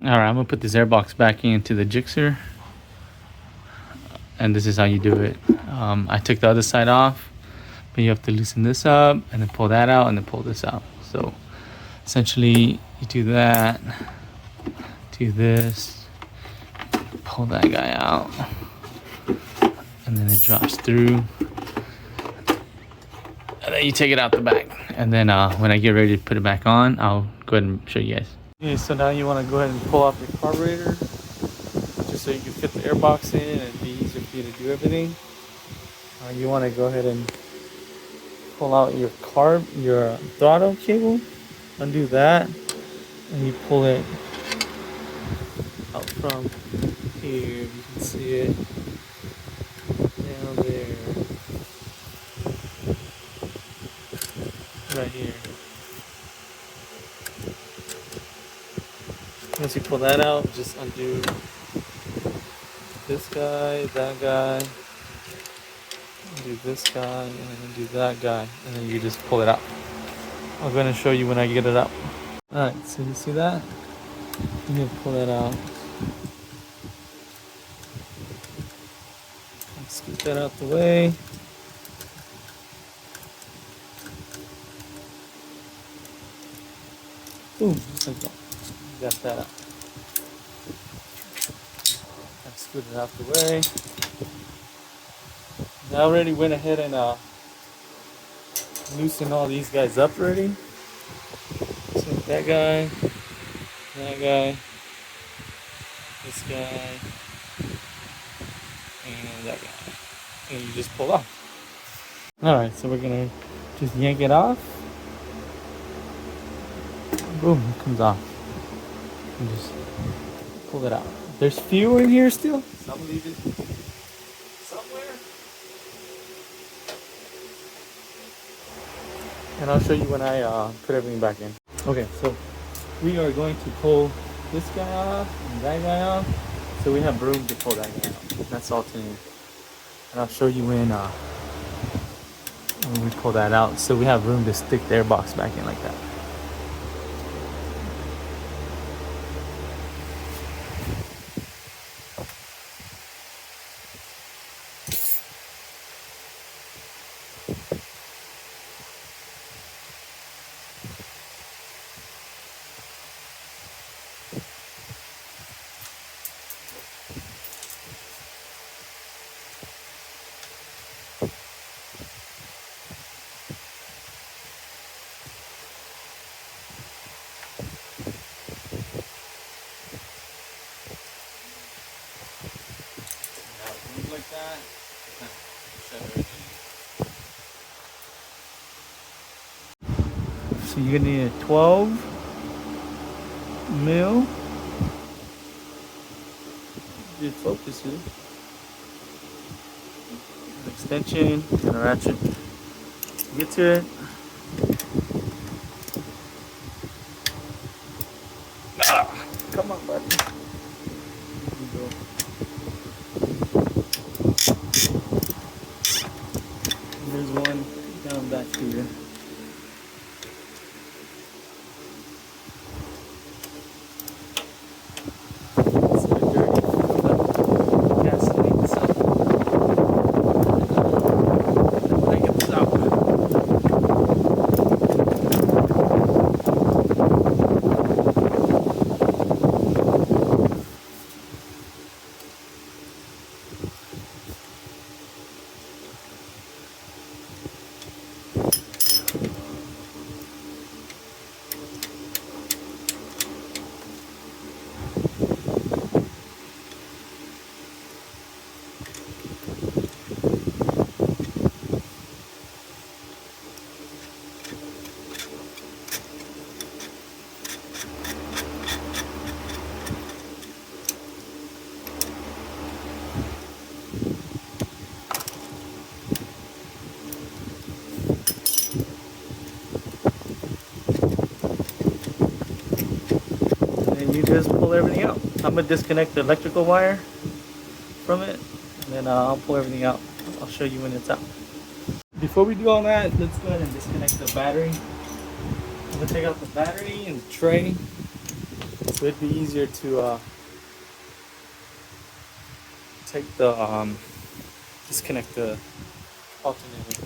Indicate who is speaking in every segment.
Speaker 1: Alright, I'm gonna put this airbox back into the jixer, and this is how you do it. I took the other side off, but you have to loosen this up and then pull that out and then pull this out. So essentially you do that, do this, pull that guy out, and then it drops through, and then you take it out the back. And then when I get ready to put it back on, I'll go ahead and show you guys. Okay, so now you want to go ahead and pull off your carburetor, just so you can fit the airbox in and it'd be easier for you to do everything. You want to go ahead and pull out your throttle cable, undo that, and you pull it out from here. You can see it down there, right here. Once you pull that out, just undo this guy, that guy, undo this guy, and then undo that guy, and then you just pull it out. I'm going to show you when I get it out. Alright, so you see that? You need to pull that out. Scoot that out the way. Boom, just like that. Got that out. I scoot it out the way. I already went ahead and loosened all these guys up already. So that guy, this guy, and that guy. And you just pull off. Alright, so we're gonna just yank it off. Boom, it comes off. And just pull it out. There's fuel in here still. So I'm leaving somewhere. And I'll show you when I put everything back in. Okay, so we are going to pull this guy off and that guy off. So we have room to pull that guy out. That's all to me. And I'll show you when we pull that out. So we have room to stick the airbox back in like that. Like that. So you're gonna need a 12 mil. Good focus here. An extension and a ratchet. Get to it. Come on, buddy. Here we go. There's one down back here. You just pull everything out. I'm gonna disconnect the electrical wire from it, and then I'll pull everything out. I'll show you when it's out. Before we do all that, let's go ahead and disconnect the battery. I'm gonna take out the battery and the tray. So it'd be easier to take the disconnect the alternator.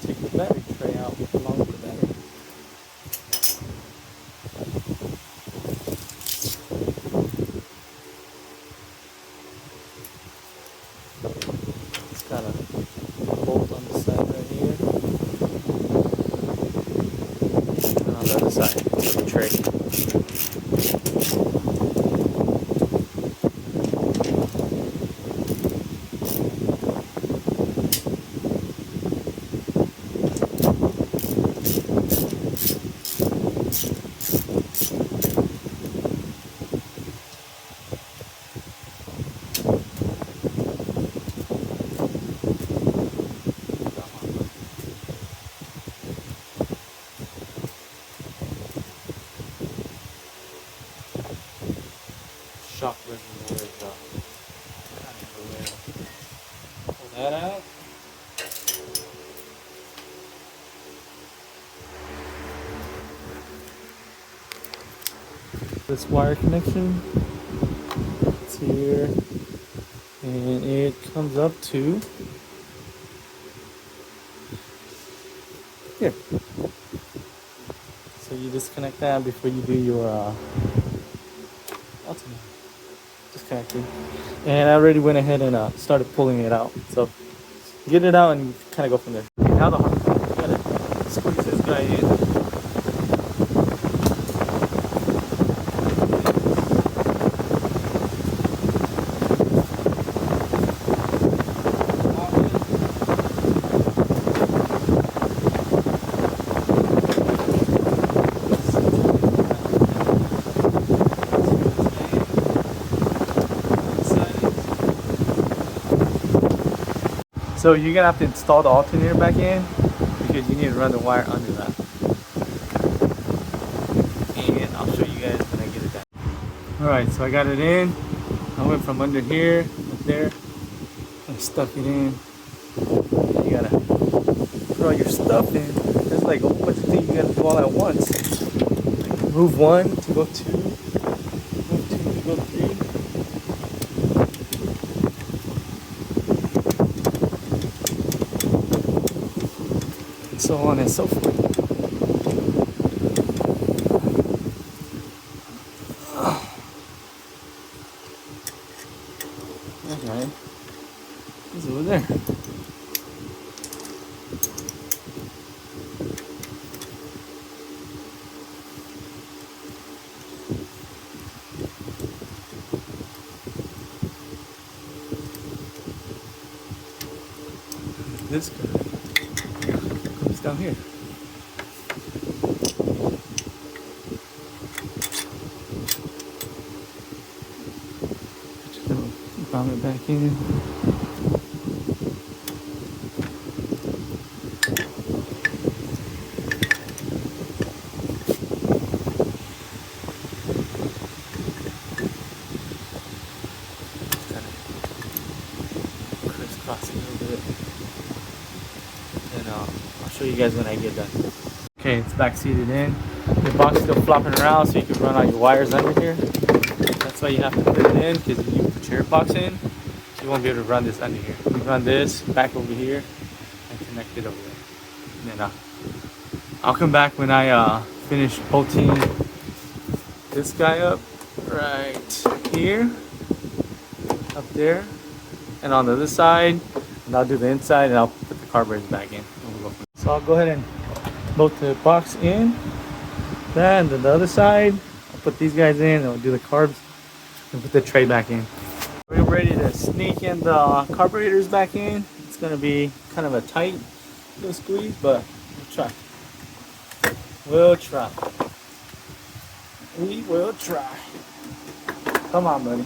Speaker 1: Take the battery tray out along with the battery. It's got a bolt on the side right here. And on the other side, the tray. Shock reservoir is kind of the way. Pull that out. This wire connection, it's here, and it comes up to here. So you disconnect that before you do your alternator. Disconnected, and I already went ahead and started pulling it out. So get it out and kind of go from there. Now the hard part, you gotta squeeze this guy in. So you're gonna have to install the alternator back in because you need to run the wire under that. And I'll show you guys when I get it back. Alright, so I got it in. I went from under here, up there. I stuck it in. You gotta put all your stuff in. There's like a whole bunch of things you gotta do all at once. Like move 1 to go 2, move 2 to go 3. So on and so forth. Okay, he's over there. This guy comes down here. Bomb it back in. Kind of crisscrossing a little bit. And I'll show you guys when I get done. Okay, it's back seated in. The box is still flopping around so you can run all your wires under here. That's why you have to put it in, because if you put your Airbox in, you won't be able to run this under here. You run this back over here and connect it over there. And then I'll come back when I finish bolting this guy up right here, up there, and on the other side, and I'll do the inside, and I'll put the carburetors back in. So I'll go ahead and bolt the box in, then the other side, I'll put these guys in, and I'll do the carbs, and put the tray back in. We're ready to sneak in the carburetors back in. It's gonna be kind of a tight little squeeze, but we'll try. We'll try. We will try. Come on, buddy.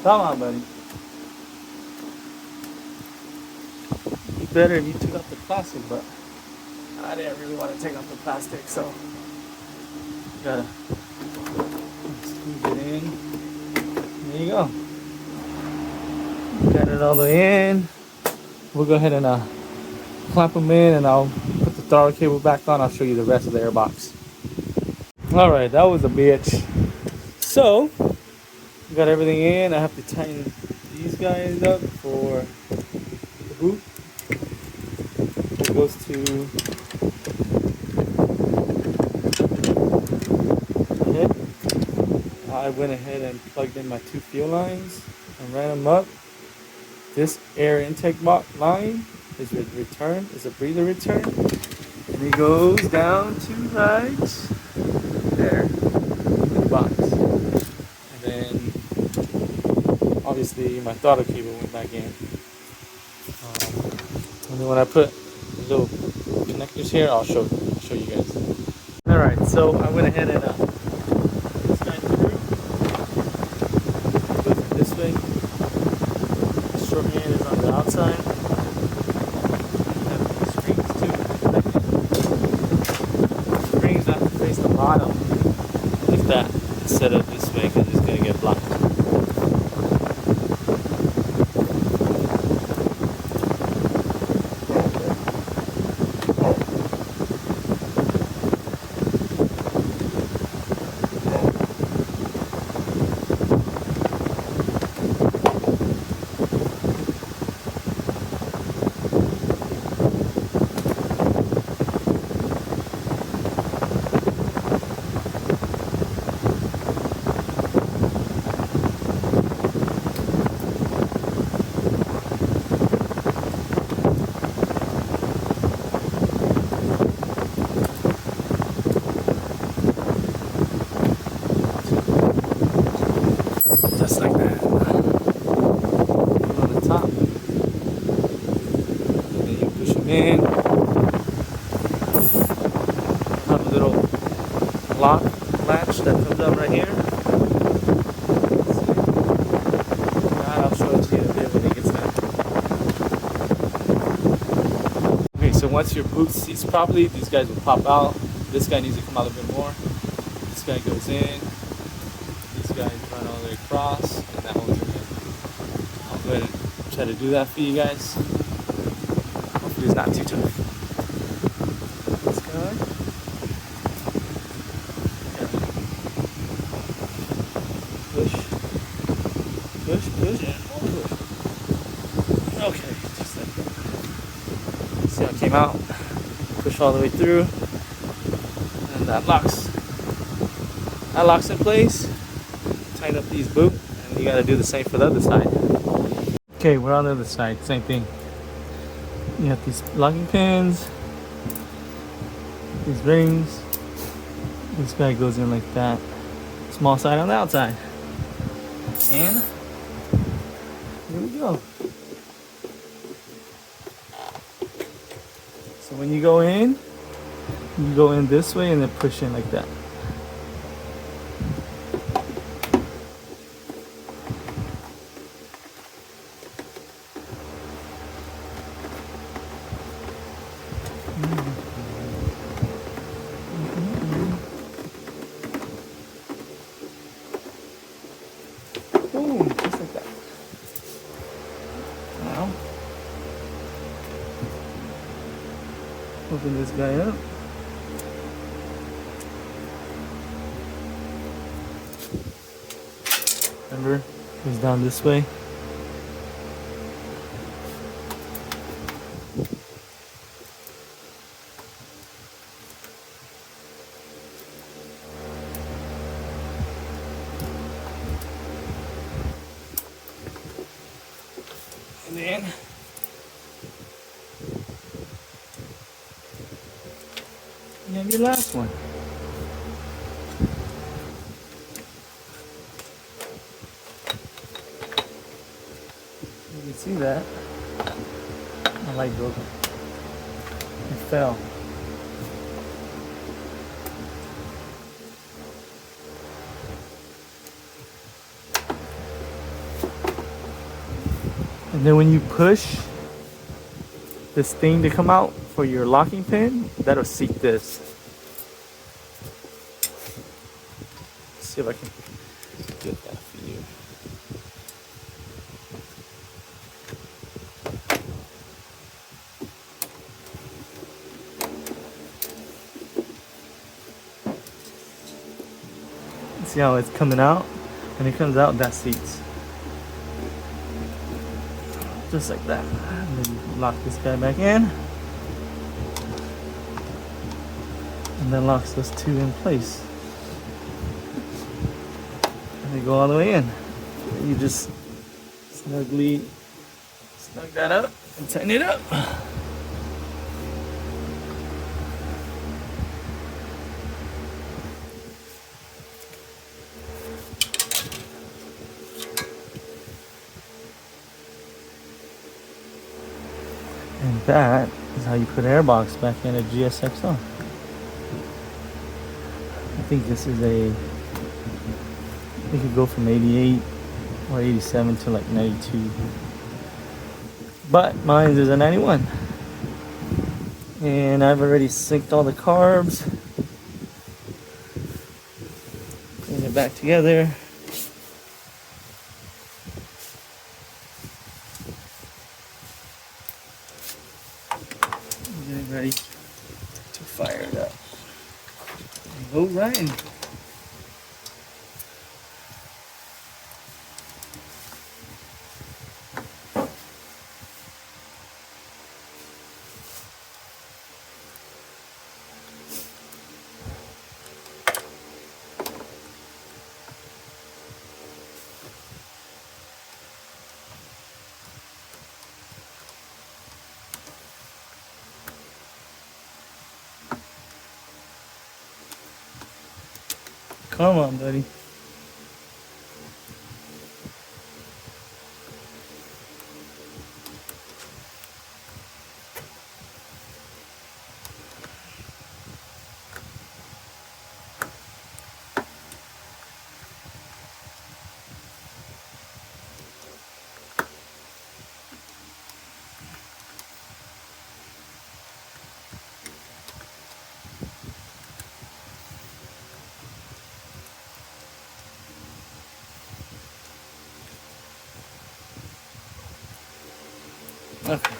Speaker 1: Come on, buddy. It'd be better if you took off the plastic, but I didn't really want to take off the plastic, so gotta squeeze it in. There you go. Got it all the way in. We'll go ahead and clamp them in, and I'll put the throttle cable back on. I'll show you the rest of the airbox. All right, that was a bitch. So got everything in. I have to tighten these guys up for the boot. It goes to the head. I went ahead and plugged in my 2 fuel lines and ran them up. This air intake line is a return, is a breather return, and it goes down to right there in the box. And then obviously my throttle cable went back in. And then when I put the little connectors here, I'll show you guys. All right, so I went ahead and put this guy through. It goes in this way. The short hand is on the outside. You have the springs too. The springs have to face the bottom like that instead of this way, because it's gonna get blocked. Just like that. On the top. And then you push them in. Have a little lock latch that comes up right here. I'll show it to you in a bit when it gets done. Okay, so once your boot seats properly, these guys will pop out. This guy needs to come out a little bit more. This guy goes in. These guys run all the way across, and that one's in there. I'll go ahead and try to do that for you guys. Hopefully it's not too tough. This guy. Push. Push, push, and push. Okay, just like that. See how it came out? Push all the way through. And that locks. That locks in place. Tighten up these boot, and you gotta do the same for the other side. Okay, we're on the other side, same thing. You have these locking pins, these rings. This guy goes in like that. Small side on the outside. And here we go. So when you go in this way and then push in like that. Boom, just like that. Now, open this guy up. Remember, it goes down this way. in. You have your last one. You can see that. My light broke. It fell. And then when you push this thing to come out for your locking pin, that'll seat this. Let's see if I can get that for you. See how it's coming out? When it comes out, that seats. Just like that. And then you lock this guy back in. And then locks those two in place. And they go all the way in. And you just snug that up and tighten it up. And that is how you put Airbox back in a GSXR. I think this is it could go from 88 or 87 to like 92. But mine is a 91. And I've already synced all the carbs. Putting it back together. Getting ready to fire it up. Go Ryan. Come on, buddy. Okay.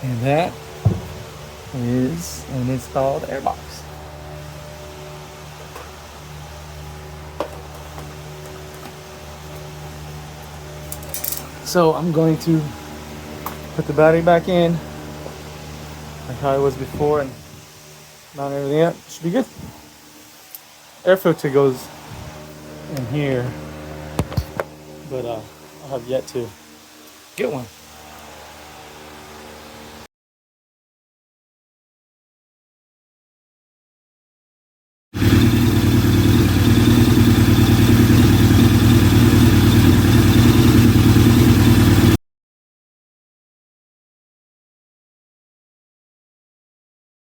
Speaker 1: And that is an installed Airbox. So I'm going to put the battery back in like how it was before and mount everything up. Should be good. Air filter goes in here, but I have yet to get one.